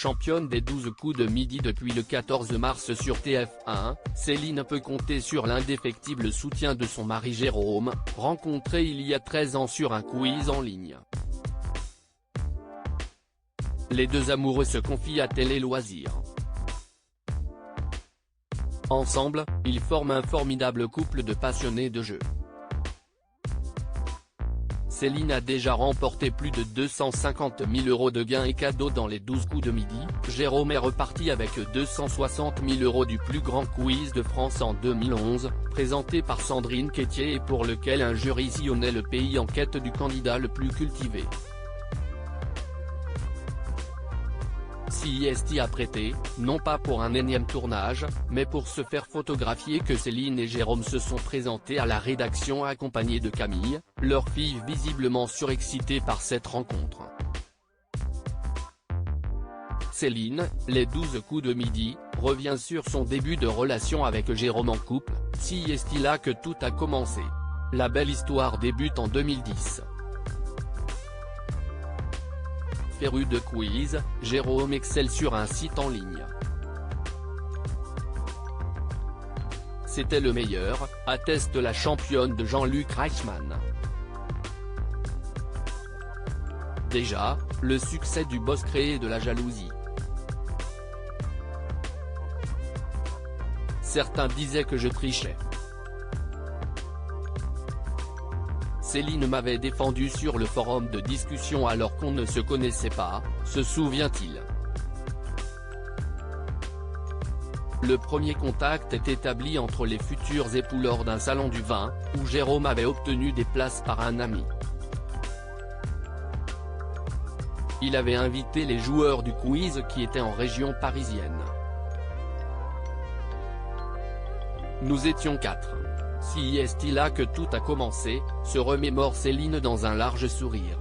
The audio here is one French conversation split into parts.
Championne des 12 coups de midi depuis le 14 mars sur TF1, Céline peut compter sur l'indéfectible soutien de son mari Jérôme, rencontré il y a 13 ans sur un quiz en ligne. Les deux amoureux se confient à Télé Loisirs. Ensemble, ils forment un formidable couple de passionnés de jeux. Céline a déjà remporté plus de 250 000 € de gains et cadeaux dans les 12 coups de midi, Jérôme est reparti avec 260 000 € du plus grand quiz de France en 2011, présenté par Sandrine Quétier et pour lequel un jury sillonnait le pays en quête du candidat le plus cultivé. CIST a prêté, non pas pour un énième tournage, mais pour se faire photographier que Céline et Jérôme se sont présentés à la rédaction accompagnés de Camille, leur fille visiblement surexcitée par cette rencontre. Céline, les 12 coups de midi, revient sur son début de relation avec Jérôme en couple, CIST là que tout a commencé. La belle histoire débute en 2010. Féru de quiz, Jérôme excelle sur un site en ligne. C'était le meilleur, atteste la championne de Jean-Luc Reichmann. Déjà, le succès du boss créait de la jalousie. Certains disaient que je trichais. Céline m'avait défendu sur le forum de discussion alors qu'on ne se connaissait pas, se souvient-il. Le premier contact est établi entre les futurs époux lors d'un salon du vin, où Jérôme avait obtenu des places par un ami. Il avait invité les joueurs du quiz qui étaient en région parisienne. Nous étions 4. Si est là que tout a commencé, se remémore Céline dans un large sourire.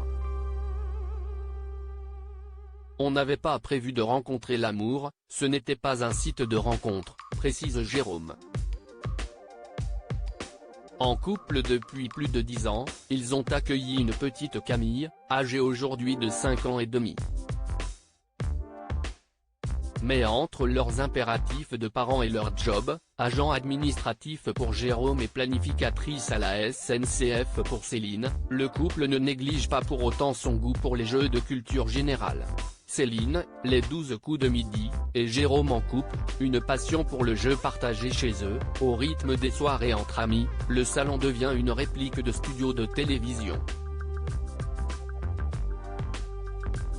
On n'avait pas prévu de rencontrer l'amour, ce n'était pas un site de rencontre, précise Jérôme. En couple depuis plus de 10 ans, ils ont accueilli une petite Camille, âgée aujourd'hui de 5 ans et demi. Mais entre leurs impératifs de parents et leur job, agent administratif pour Jérôme et planificatrice à la SNCF pour Céline, le couple ne néglige pas pour autant son goût pour les jeux de culture générale. Céline, les 12 coups de midi, et Jérôme en couple, une passion pour le jeu partagée chez eux, au rythme des soirées entre amis, le salon devient une réplique de studio de télévision.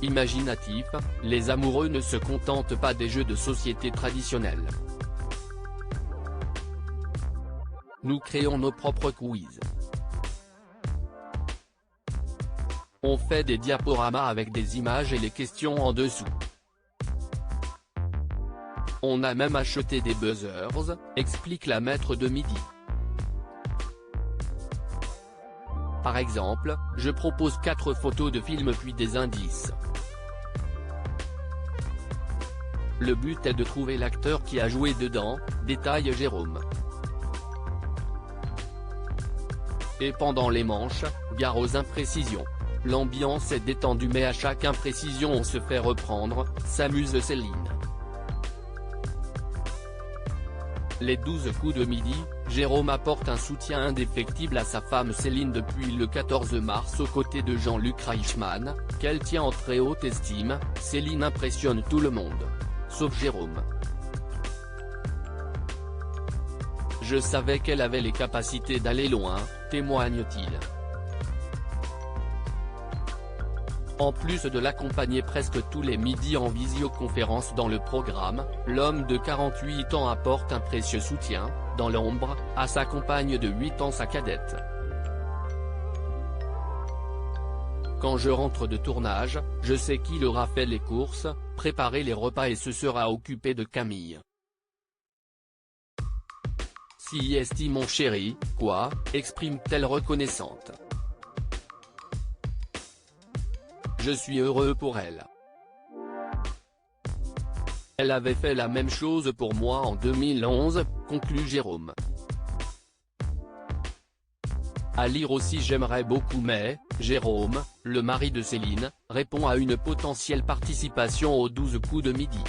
Imaginatif, les amoureux ne se contentent pas des jeux de société traditionnels. Nous créons nos propres quiz. On fait des diaporamas avec des images et les questions en dessous. On a même acheté des buzzers, explique la maître de midi. Par exemple, je propose 4 photos de films puis des indices. Le but est de trouver l'acteur qui a joué dedans, détaille Jérôme. Et pendant les manches, gare aux imprécisions. L'ambiance est détendue mais à chaque imprécision on se fait reprendre, s'amuse Céline. Les 12 coups de midi, Jérôme apporte un soutien indéfectible à sa femme Céline depuis le 14 mars aux côtés de Jean-Luc Reichmann, qu'elle tient en très haute estime. Céline impressionne tout le monde. Sauf Jérôme. Je savais qu'elle avait les capacités d'aller loin, témoigne-t-il. En plus de l'accompagner presque tous les midis en visioconférence dans le programme, l'homme de 48 ans apporte un précieux soutien, dans l'ombre, à sa compagne de 8 ans sa cadette. Quand je rentre de tournage, je sais qu'il aura fait les courses, préparé les repas et se sera occupé de Camille. Si est mon chéri, quoi, exprime-t-elle reconnaissante. Je suis heureux pour elle. Elle avait fait la même chose pour moi en 2011, conclut Jérôme. À lire aussi j'aimerais beaucoup mais, Jérôme, le mari de Céline, répond à une potentielle participation aux 12 coups de midi.